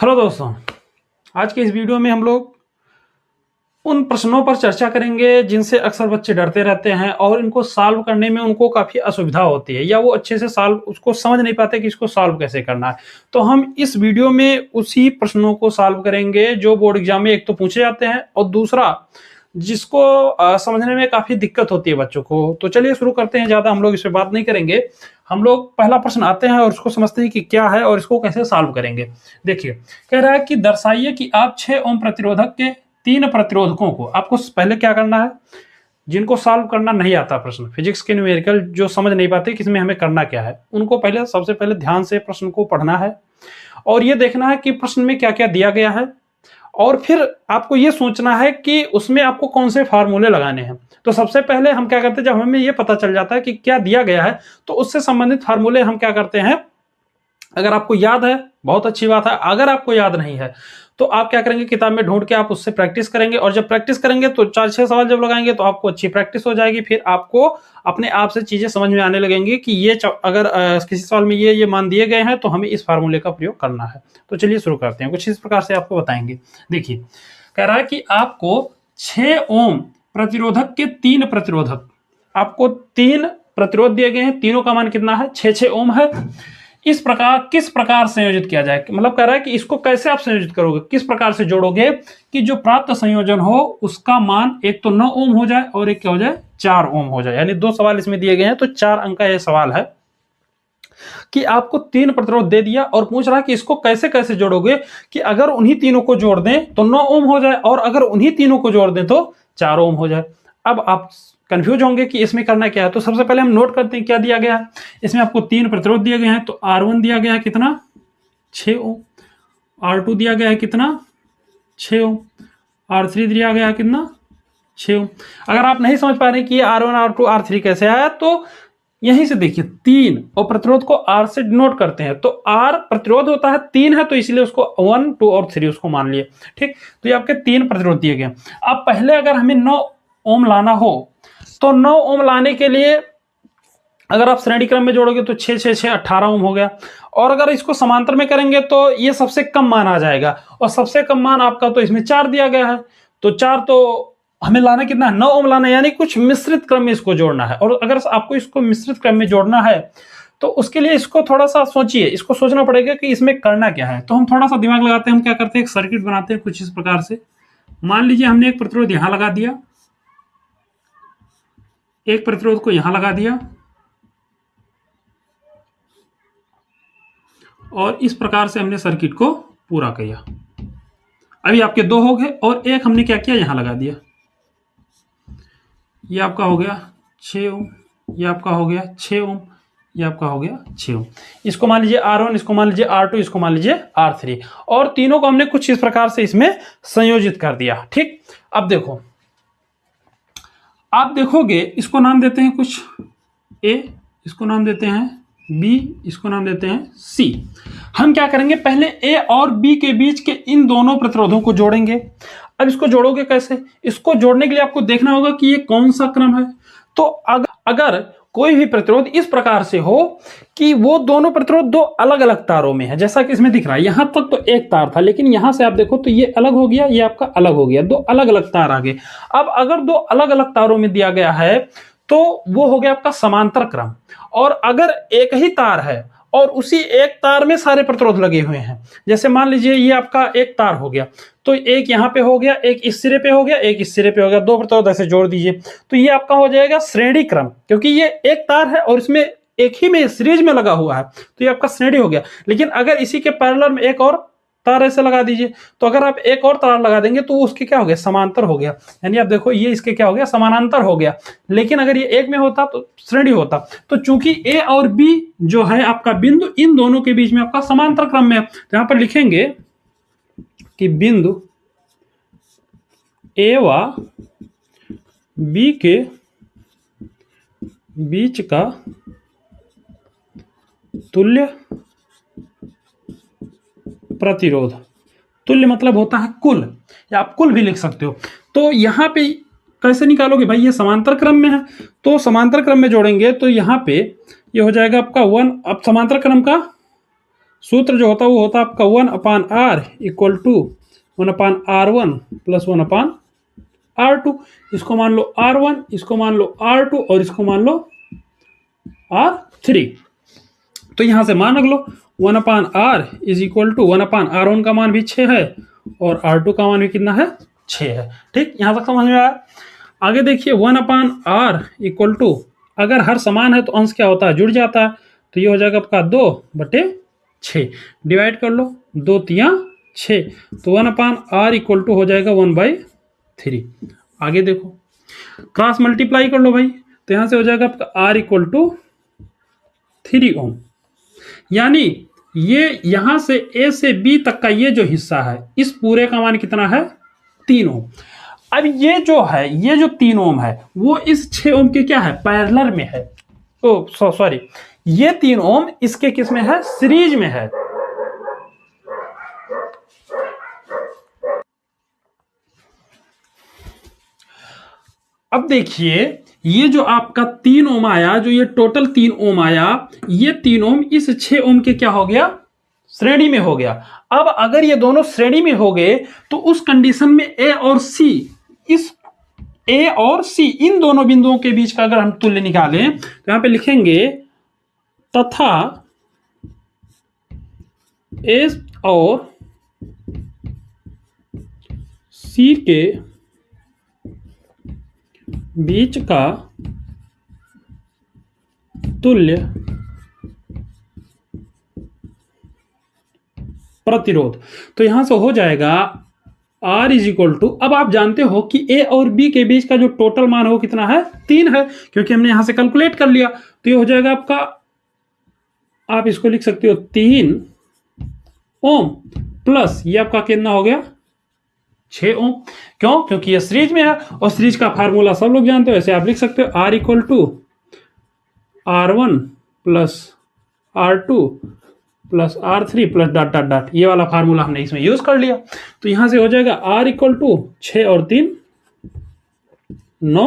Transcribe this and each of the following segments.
Hello दोस्तों, आज के इस वीडियो में हम लोग उन प्रश्नों पर चर्चा करेंगे जिनसे अक्सर बच्चे डरते रहते हैं और इनको सॉल्व करने में उनको काफ़ी असुविधा होती है या वो अच्छे से सॉल्व उसको समझ नहीं पाते कि इसको सॉल्व कैसे करना है। तो हम इस वीडियो में उसी प्रश्नों को सॉल्व करेंगे जो बोर्ड एग्जाम में एक तो पूछे जाते हैं और दूसरा जिसको समझने में काफ़ी दिक्कत होती है बच्चों को। तो चलिए शुरू करते हैं, ज़्यादा हम लोग इस पर बात नहीं करेंगे। हम लोग पहला प्रश्न आते हैं और उसको समझते हैं कि क्या है और इसको कैसे सॉल्व करेंगे। देखिए, कह रहा है कि दर्शाइए कि आप 6 ओम प्रतिरोधक के 3 प्रतिरोधकों को, आपको पहले क्या करना है, जिनको सॉल्व करना नहीं आता प्रश्न, फिजिक्स के न्यूमेरिकल जो समझ नहीं पाते कि इसमें हमें करना क्या है, उनको पहले सबसे पहले ध्यान से प्रश्न को पढ़ना है और ये देखना है कि प्रश्न में क्या क्या दिया गया है और फिर आपको ये सोचना है कि उसमें आपको कौन से फार्मूले लगाने हैं। तो सबसे पहले हम क्या करते हैं, जब हमें ये पता चल जाता है कि क्या दिया गया है तो उससे संबंधित फार्मूले हम क्या करते हैं, अगर आपको याद है बहुत अच्छी बात है, अगर आपको याद नहीं है तो आप क्या करेंगे, किताब में ढूंढ के आप उससे प्रैक्टिस करेंगे और जब प्रैक्टिस करेंगे तो 4-6 सवाल जब लगाएंगे तो आपको अच्छी प्रैक्टिस हो जाएगी। फिर आपको अपने आप से चीजें समझ में आने लगेंगी कि ये अगर किसी सवाल में ये मान दिए गए हैं तो हमें इस फार्मूले का प्रयोग करना है। तो चलिए शुरू करते हैं, कुछ इस प्रकार से आपको बताएंगे। देखिए, कह रहा है कि आपको 6 ओम प्रतिरोधक के 3 प्रतिरोधक, आपको 3 प्रतिरोध दिए गए हैं, तीनों का मान कितना है, 6 ओम है। इस प्रकार किस प्रकार संयोजित किया जाए, मतलब कह रहा है कि इसको कैसे आप संयोजित करोगे, किस प्रकार से जोड़ोगे कि जो प्राप्त संयोजन हो उसका मान एक तो 9 ओम हो जाए और एक क्या हो जाए, 4 ओम हो जाए। यानी 2 सवाल इसमें दिए गए हैं तो 4 अंक का यह सवाल है कि आपको 3 प्रतिरोध दे दिया और पूछ रहा है कि इसको कैसे कैसे जोड़ोगे कि अगर उन्हीं तीनों को जोड़ दें तो 9 ओम हो जाए और अगर उन्हीं तीनों को जोड़ दें तो 4 ओम हो जाए। अब आप कंफ्यूज होंगे कि इसमें करना क्या है, तो सबसे पहले हम नोट करते हैं क्या दिया गया है। इसमें आपको 3 प्रतिरोध दिए गए हैं, तो R1 दिया गया है कितना, 6 ओम, R2 दिया गया है कितना, 6 ओम, R3 दिया गया है कितना, 6 ओम। अगर आप नहीं समझ पा रहे कि ये R1 R2 R3 कैसे आया तो यहीं से देखिए 3 और प्रतिरोध को R से डिनोट करते हैं, तो R प्रतिरोध होता है 3 है तो इसलिए उसको 1 2 और 3 उसको मान लिए। ठीक, तो ये आपके 3 प्रतिरोध दिए गए। अब पहले अगर हमें 9 ओम लाना हो तो 9 ओम लाने के लिए अगर आप श्रेणी क्रम में जोड़ोगे तो 6 6 6 18 ओम हो गया और अगर इसको समांतर में करेंगे तो ये सबसे कम मान आ जाएगा और सबसे कम मान आपका तो इसमें 4 दिया गया है, तो 4 तो हमें लाना कितना है, 9 ओम लाना है, यानी कुछ मिश्रित क्रम में इसको जोड़ना है। और अगर आपको इसको मिश्रित क्रम में जोड़ना है तो उसके लिए इसको थोड़ा सा सोचिए, इसको सोचना पड़ेगा कि इसमें करना क्या है। तो हम थोड़ा सा दिमाग लगाते हैं, हम क्या करते हैं, एक सर्किट बनाते हैं कुछ इस प्रकार से। मान लीजिए हमने एक प्रतिरोध यहां लगा दिया, एक प्रतिरोध को यहां लगा दिया और इस प्रकार से हमने सर्किट को पूरा किया। अभी आपके 2 हो गए और एक हमने क्या किया, यहां लगा दिया। ये आपका हो गया 6 ओम, ये आपका हो गया 6 ओम, ये आपका हो गया 6 ओम। इसको मान लीजिए R1, इसको मान लीजिए R2, इसको मान लीजिए R3 और तीनों को हमने कुछ इस प्रकार से इसमें संयोजित कर दिया। ठीक, अब देखो, आप देखोगे इसको नाम देते हैं कुछ A, इसको नाम देते हैं B, इसको नाम देते हैं C। हम क्या करेंगे, पहले A और B के बीच के इन दोनों प्रतिरोधों को जोड़ेंगे। अब इसको जोड़ोगे कैसे, इसको जोड़ने के लिए आपको देखना होगा कि ये कौन सा क्रम है। तो अगर कोई भी प्रतिरोध इस प्रकार से हो कि वो दोनों प्रतिरोध 2 अलग अलग तारों में है, जैसा कि इसमें दिख रहा है, यहां तक तो एक तार था लेकिन यहां से आप देखो तो ये अलग हो गया, ये आपका अलग हो गया, 2 अलग अलग तार आ गए। अब अगर 2 अलग अलग तारों में दिया गया है तो वो हो गया आपका समांतर क्रम। और अगर एक ही तार है और उसी एक तार में सारे प्रतिरोध लगे हुए हैं, जैसे मान लीजिए ये आपका एक तार हो गया, तो एक यहां पे हो गया, एक इस सिरे पे हो गया, एक इस सिरे पे हो गया, 2 प्रतिरोध ऐसे जोड़ दीजिए तो ये आपका हो जाएगा श्रेणी क्रम, क्योंकि ये एक तार है और इसमें एक ही में सीरीज में लगा हुआ है तो ये आपका श्रेणी हो गया। लेकिन अगर इसी के पैरेलल में एक और तार ऐसे लगा दीजिए, तो अगर आप एक और तार लगा देंगे तो उसके क्या हो गया, समांतर हो गया। यानी आप देखो ये इसके क्या हो गया, समानांतर हो गया। लेकिन अगर ये एक में होता तो श्रेणी होता। तो चूंकि A और B जो है आपका बिंदु इन दोनों के बीच में आपका समांतर क्रम में है, तो यहां पर लिखेंगे कि बिंदु A व B के बीच का तुल्य प्रतिरोध, तुल्य मतलब होता है कुल, या आप कुल भी लिख सकते हो। तो यहां पे कैसे निकालोगे भाई, ये समांतर क्रम में है तो समांतर क्रम में जोड़ेंगे तो यहां पे ये हो जाएगा आपका 1। अब समांतर क्रम का सूत्र जो होता है वो होता है आपका 1/r equal to 1/r1 plus 1/r2। इसको मान लो r1, इसको मान लो r2 और इसको मान लो r3। तो यहां से मान रख लो 1/r is equal to 1/r1 का मान भी 6 है और r2 का मान भी कितना है 6 है। ठीक, यहां तक समझ में आया। आगे देखिए 1/r इक्वल टू, अगर हर समान है तो अंश क्या होता है, जुड़ जाता है। तो ये हो जाएगा आपका 2/6, डिवाइड कर लो 2 तिया 6, तो 1/r इक्वल टू हो जाएगा 1/3। आगे देखो क्रॉस मल्टीप्लाई कर लो भाई, तो यहां से हो जाएगा आपका r इक्वल टू 3 ओम। यानी ये यहां से a से b तक का ये जो हिस्सा है इस पूरे का मान कितना है 3 ओम। अब ये जो है, ये जो 3 ओम है वो इस 6 ओम के क्या है, पैरेलल में है। ओ सॉरी, ये 3 ओम इसके किस में है, सीरीज में है। अब देखिए ये जो आपका 3 ओम आया, जो ये टोटल 3 ओम आया, ये 3 ओम इस 6 ओम के क्या हो गया, श्रेणी में हो गया। अब अगर ये दोनों श्रेणी में हो गए तो उस कंडीशन में ए और सी, इस ए और सी इन दोनों बिंदुओं के बीच का अगर हम तुल्य निकालें तो यहां पे लिखेंगे तथा ए और सी के बीच का तुल्य प्रतिरोध। तो यहां से हो जाएगा R इज इक्वल टू, अब आप जानते हो कि A और B के बीच का जो टोटल मान है वो कितना है, 3 है, क्योंकि हमने यहां से कैलकुलेट कर लिया। तो ये हो जाएगा आपका, आप इसको लिख सकते हो 3 ओम प्लस ये आपका कितना हो गया 6 ओम। क्यों, क्योंकि ये सीरीज में है और सीरीज का फार्मूला सब लोग जानते हो, ऐसे आप लिख सकते हो R equal to R1 plus R2 plus R3 plus dot dot dot, ये वाला फार्मूला हमने इसमें यूज कर लिया। तो यहां से हो जाएगा R इक्वल टू 6 और 3 9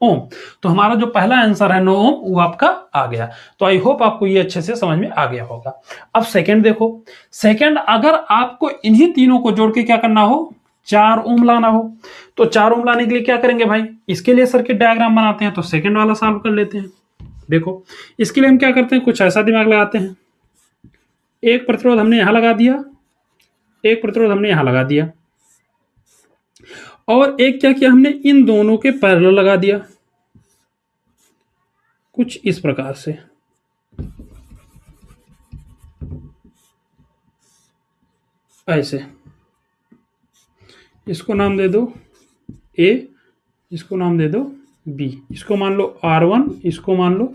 ओम। तो हमारा जो पहला आंसर है 9 ओम वो आपका आ गया। तो आई होप आपको ये अच्छे से समझ में आ गया होगा। अब सेकंड देखो, सेकंड अगर आपको इन्हीं तीनों को जोड़ के क्या करना हो, 4 ओम लाना हो, तो 4 ओम लाने के लिए क्या करेंगे भाई, इसके लिए सर्किट डायग्राम बनाते हैं। तो सेकंड वाला सॉल्व कर लेते हैं। देखो इसके लिए हम क्या करते हैं, कुछ ऐसा दिमाग लगाते हैं, एक प्रतिरोध हमने यहां लगा दिया, एक प्रतिरोध हमने यहां लगा दिया, और एक क्या किया हमने, इन दोनों के पैरेलल लगा दिया, कुछ इस प्रकार से। ऐसे इसको नाम दे दो A, इसको नाम दे दो B, इसको मान लो R1, इसको मान लो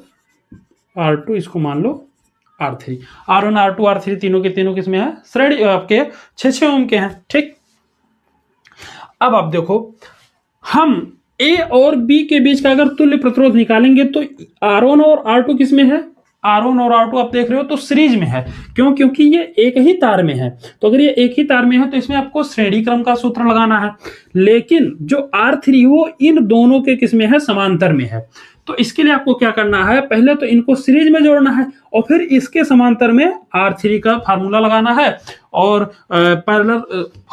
R2, इसको मान लो R3। R1 R2 R3 तीनों के तीनों किसमें है, श्रेणी आपके 6 ओम के हैं। ठीक, अब आप देखो हम A और B के बीच का अगर तुल्य प्रतिरोध निकालेंगे तो R1 और R2 किसमें है, R1 और R2 आप देख रहे हो तो सीरीज में है। क्यों, क्योंकि ये एक ही तार में है। तो अगर ये एक ही तार में है तो इसमें आपको श्रेणी क्रम का सूत्र लगाना है। लेकिन जो R3 वो इन दोनों के किसमें है, समांतर में है। तो इसके लिए आपको क्या करना है, पहले तो इनको सीरीज में जोड़ना है और फिर इसके समांतर में R3 का फार्मूला लगाना है और पैरेलल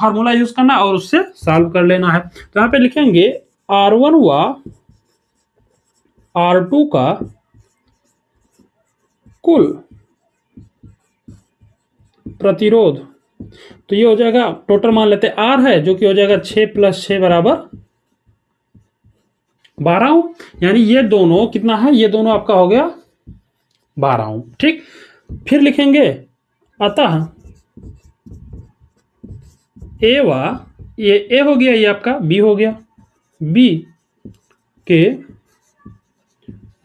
फार्मूला यूज करना है और उससे सॉल्व कर लेना है। तो यहाँ पे लिखेंगे R1 व R2 का कुल प्रतिरोध, तो ये हो जाएगा, टोटल मान लेते हैं R है, जो कि हो जाएगा 6 + 6 बराबर 12 ओम। यानी ये दोनों कितना है, ये दोनों आपका हो गया 12 ओम। ठीक, फिर लिखेंगे अतः ए व, ये ए हो गया, ये आपका बी हो गया, बी के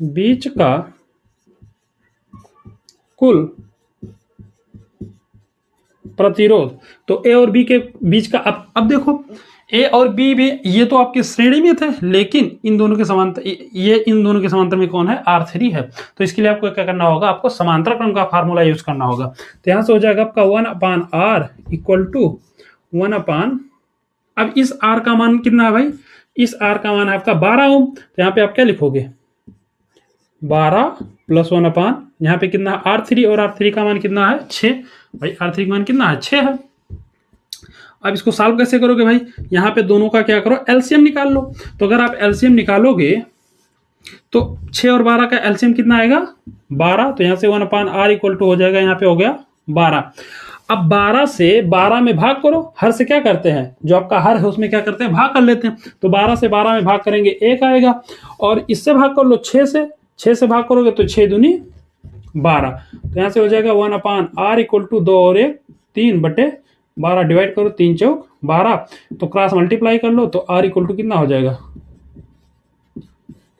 बीच का कुल प्रतिरोध। तो ए और बी के बीच का, अब देखो ए और बी भी ये तो आपके श्रेणी में थे, लेकिन इन दोनों के समांतर, ये इन दोनों के समांतर में कौन है, R3 है। तो इसके लिए आपको क्या करना होगा, आपको समांतर क्रम का फार्मूला यूज करना होगा। तो यहां से हो जाएगा आपका 1/r इक्वल टू 1/, अब इस R का मान कितना है भाई, इस R का मान है आपका 12 ओम। तो यहाँ पे आप क्या लिखोगे, 12 + 1/, यहाँ पे कितना है R3 और R3 का मान कितना है 6, भाई R3 का मान कितना है, 6 है। अब इसको सॉल्व कैसे करोगे भाई, यहाँ पे दोनों का क्या करो, एलसीएम निकाल लो। तो अगर आप एलसीएम निकालोगे तो 6 और 12 का एलसीएम कितना आएगा, 12। तो यहाँ से 1/r इक्वल टू हो जाएगा, यहाँ पे हो गया 12। अब 12 से 12 में भाग करो, हर से क्या करते हैं, जो आपका हर है उसमें क्या करते हैं, भाग कर लेते हैं। तो 12 से 12 में भाग करेंगे 1 आएगा, और इससे भाग कर लो 6 से भाग करोगे तो 6 दूनी 12। तो यहाँ से हो जाएगा 1/r इक्वल टू 2 और 1 3/12 डिवाइड करो, 3 चौक 12। तो क्रॉस मल्टीप्लाई कर लो, तो r इक्वल टू कितना हो जाएगा,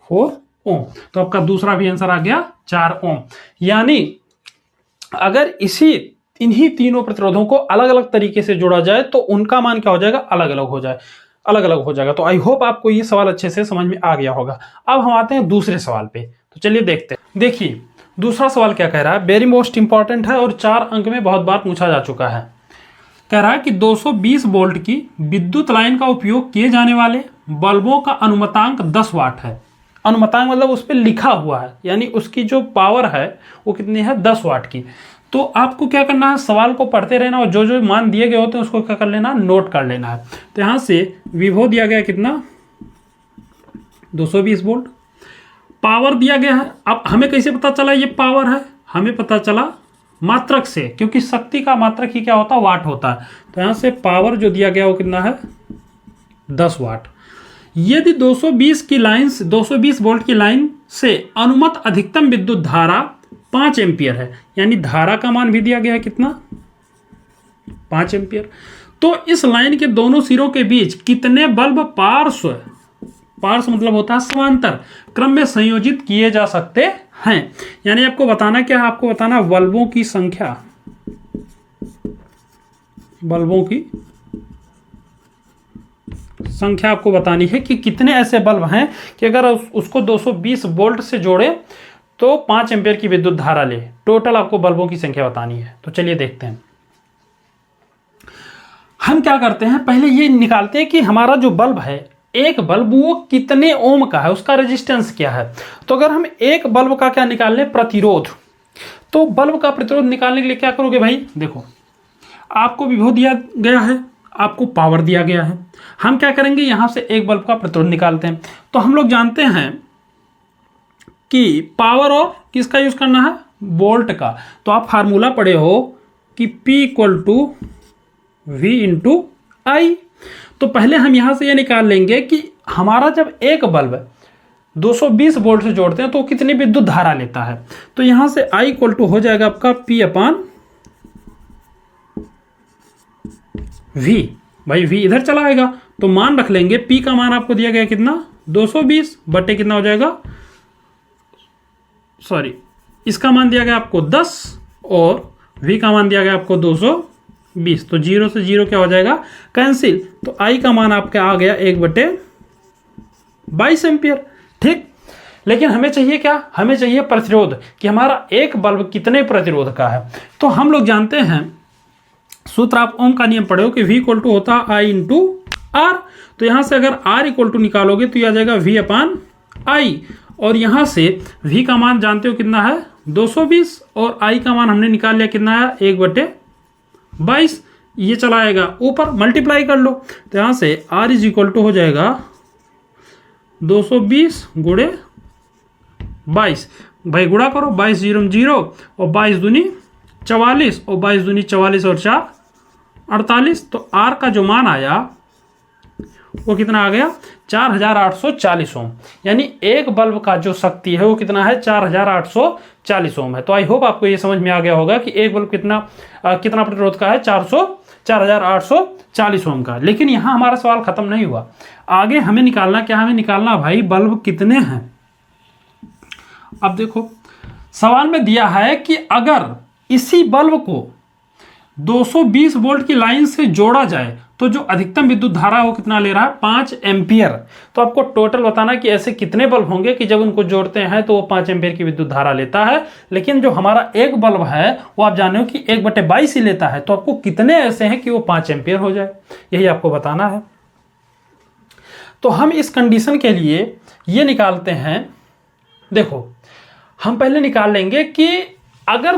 4 ओम। तो आपका दूसरा भी आंसर आ गया 4 ओम। यानी अगर इन्हीं तीनों प्रतिरोधों को अलग अलग तरीके से जोड़ा जाए तो उनका मान क्या हो जाएगा, अलग अलग हो जाएगा। तो आई होप आपको ये सवाल अच्छे से समझ में आ गया होगा। अब हम आते हैं दूसरे सवाल पे, तो चलिए देखते हैं। देखिए दूसरा सवाल क्या कह रहा है, वेरी मोस्ट इंपॉर्टेंट है और 4 अंक में बहुत बार पूछा जा चुका है। कह रहा है कि 220 वोल्ट की विद्युत लाइन का उपयोग किए जाने वाले बल्बों का अनुमतांक 10 वाट है। अनुमतांक मतलब उस पर लिखा हुआ है, यानी उसकी जो पावर है वो कितनी है, 10 वाट की। तो आपको क्या करना है, सवाल को पढ़ते रहना और जो जो मान दिए गए होते हैं उसको क्या कर लेना, नोट कर लेना है। तो यहां से विभव दिया गया कितना, 220 वोल्ट। पावर दिया गया है। अब हमें कैसे पता चला ये पावर है, हमें पता चला मात्रक से, क्योंकि शक्ति का मात्रक ही क्या होता है, वाट होता है। तो यहां से पावर जो दिया गया वो कितना है, 10 वाट। यदि 220 वोल्ट की लाइन से अनुमत अधिकतम विद्युत धारा 5 एम्पियर है, यानी धारा का मान भी दिया गया है कितना, 5 एम्पियर। तो इस लाइन के दोनों सिरों के बीच कितने बल्ब पार्श्व मतलब होता है समांतर क्रम में संयोजित किए जा सकते हैं। यानी आपको बताना क्या है, आपको बताना बल्बों की संख्या, आपको बतानी है कि कितने ऐसे बल्ब हैं कि अगर उसको 220 वोल्ट से जोड़े तो 5 एम्पियर की विद्युत धारा ले। टोटल आपको बल्बों की संख्या बतानी है। तो चलिए देखते हैं। हम क्या करते हैं, पहले ये निकालते हैं कि हमारा जो बल्ब है, एक बल्ब वो कितने ओम का है, उसका रेजिस्टेंस क्या है। तो अगर हम एक बल्ब का क्या निकाल लें, प्रतिरोध, तो बल्ब का प्रतिरोध निकालने के लिए क्या करोगे भाई, देखो आपको विभव दिया गया है, आपको पावर दिया गया है। हम क्या करेंगे, यहां से एक बल्ब का प्रतिरोध निकालते हैं। तो हम लोग जानते हैं कि पावर और किसका यूज करना है, वोल्ट का। तो आप फार्मूला पढ़े हो कि P equal to V into I. तो पहले हम यहां से ये निकाल लेंगे कि हमारा जब एक बल्ब 220 वोल्ट से जोड़ते हैं तो कितनी विद्युत धारा लेता है। तो यहां से I इक्वल टू हो जाएगा आपका P अपान V। भाई V इधर चला आएगा तो मान रख लेंगे, P का मान आपको दिया गया कितना, 220 बटे कितना हो जाएगा, सॉरी इसका मान दिया गया आपको 10 और V का मान दिया गया आपको 220। तो 0 से 0 क्या हो जाएगा, कैंसिल। तो I का मान आपका आ गया 1/22 एम्पियर। ठीक, लेकिन हमें चाहिए क्या, हमें चाहिए प्रतिरोध, कि हमारा एक बल्ब कितने प्रतिरोध का है। तो हम लोग जानते हैं सूत्र, आप ओम का नियम पढ़े हो कि V इक्वल टू होता है I इंटू R। तो यहां से अगर R इक्वल टू निकालोगे तो यह आ जाएगा V अपान I, और यहां से V का मान जानते हो कितना है, 220, और I का मान हमने निकाल लिया कितना है, 1/22। ये चला आएगा ऊपर, मल्टीप्लाई कर लो। तो यहां से R इज इक्वल टू हो जाएगा 220 गुणे 22। भाई गुणा करो, 22 0 0 और 22 दूनी 44, और 22 दूनी 44 और 4 48। तो R का जो मान आया वो कितना आ गया, 4840 ओम। यानी एक बल्ब का जो शक्ति है वो कितना है, 4840 ओम है। तो आई होप आपको ये समझ में आ गया होगा कि एक बल्ब कितना प्रतिरोध का है, 4840 ओम का। लेकिन यहां हमारा सवाल खत्म नहीं हुआ, आगे हमें निकालना क्या, हमें निकालना भाई बल्ब कितने हैं। अब देखो सवाल में दिया है कि अगर इसी बल्ब को 220 वोल्ट की लाइन से जोड़ा जाए तो जो अधिकतम विद्युत धारा है वो कितना ले रहा है, 5 एम्पियर। तो आपको टोटल बताना कि ऐसे कितने बल्ब होंगे कि जब उनको जोड़ते हैं तो वो 5 एम्पियर की विद्युत धारा लेता है। लेकिन जो हमारा एक बल्ब है वो आप जाने हो कि 1/22 ही लेता है। तो आपको कितने ऐसे हैं कि वो 5 एम्पियर हो जाए, यही आपको बताना है। तो हम इस कंडीशन के लिए ये निकालते हैं, देखो हम पहले निकाल लेंगे कि अगर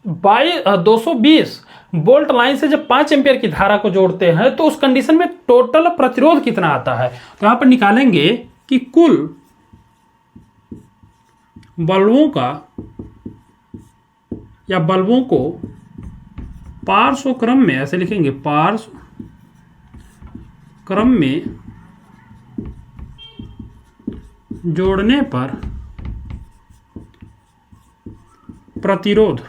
220 वोल्ट लाइन से जब 5 एम्पियर की धारा को जोड़ते हैं तो उस कंडीशन में टोटल प्रतिरोध कितना आता है। तो यहां पर निकालेंगे कि कुल बल्बों का या बल्बों को पार्श्व क्रम में, ऐसे लिखेंगे, पार्श्व क्रम में जोड़ने पर प्रतिरोध।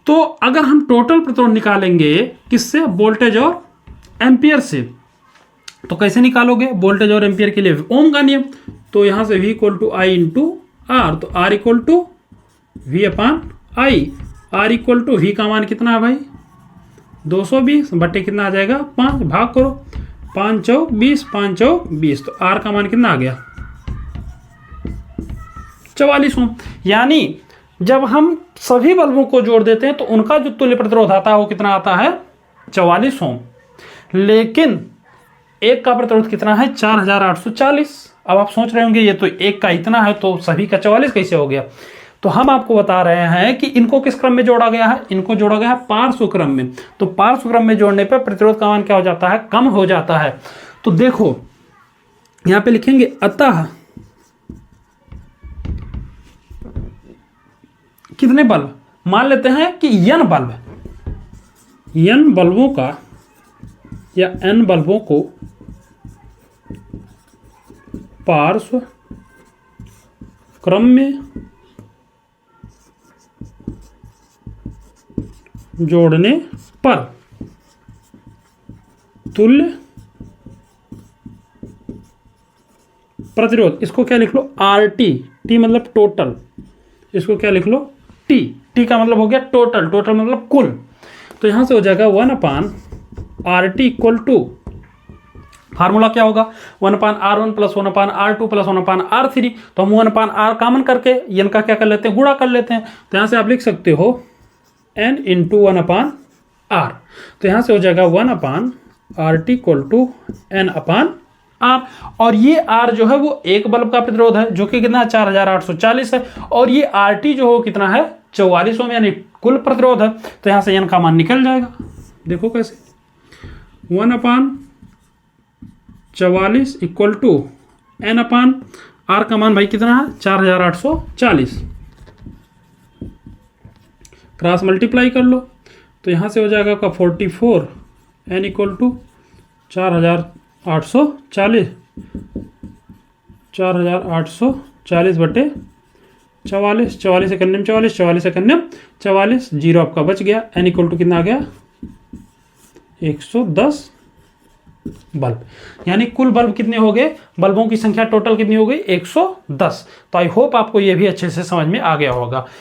तो अगर हम टोटल प्रतिरोध निकालेंगे किससे, वोल्टेज और एम्पियर से, तो कैसे निकालोगे, वोल्टेज और एम्पियर के लिए ओम का नियम। तो यहां से V equal to I into R, तो R equal to V upon I. R equal to V का मान कितना है भाई, 220 बटे कितना आ जाएगा 5, भाग करो, 5 चौक 20, 5 चौक 20, तो R का मान कितना आ गया 44 ओम। यानी जब हम सभी बल्बों को जोड़ देते हैं तो उनका जो तुल्य प्रतिरोध आता है वो कितना आता है 44 ओम। लेकिन एक का प्रतिरोध कितना है 4840। अब आप सोच रहे होंगे ये तो एक का इतना है तो सभी का 44 कैसे हो गया। तो हम आपको बता रहे हैं कि इनको किस क्रम में जोड़ा गया है, इनको जोड़ा गया है पार्श्व क्रम में। तो पार्श्व क्रम में जोड़ने पर प्रतिरोध का मान क्या हो जाता है, कम हो जाता है। तो देखो यहां पे लिखेंगे अतः कितने बल्ब, मान लेते हैं कि n बल्ब, n बल्बों का या n बल्बों को पार्श्व क्रम में जोड़ने पर तुल्य प्रतिरोध, इसको क्या लिख लो RT, T मतलब टोटल, इसको क्या लिख लो T, T का मतलब हो गया टोटल, टोटल मतलब कुल। तो यहां से हो जाएगा 1/RT इक्वल टू, फार्मूला क्या होगा 1/R1 plus 1/R2 plus 1/R3। तो हम 1/R कॉमन करके n का क्या कर लेते हैं, गुणा कर लेते हैं। तो यहां से आप लिख सकते हो n इंटू 1/R। तो यहां से हो जाएगा 1/RT इक्वल टू n/R। और ये R जो है वो एक बल्ब का प्रतिरोध है जो कि कितना है 4840 है, और ये RT जो हो कितना है 44 ओम, यानी कुल प्रतिरोध है। तो यहां से n का मान निकल जाएगा, देखो कैसे, 1/44 इक्वल टू n/R का मान भाई कितना है 4840, क्रॉस मल्टीप्लाई कर लो। तो यहां से हो जाएगा आपका 44, n इक्वल टू 4840, 4840 बटे 44, 44 एकन्यम 44, 44 एकन्यम 44, जीरो आपका बच गया। n इक्वल टू कितना आ गया 110 बल्ब। यानी कुल बल्ब कितने हो गए, बल्बों की संख्या टोटल कितनी हो गई 110। तो आई होप आपको ये भी अच्छे से समझ में आ गया होगा।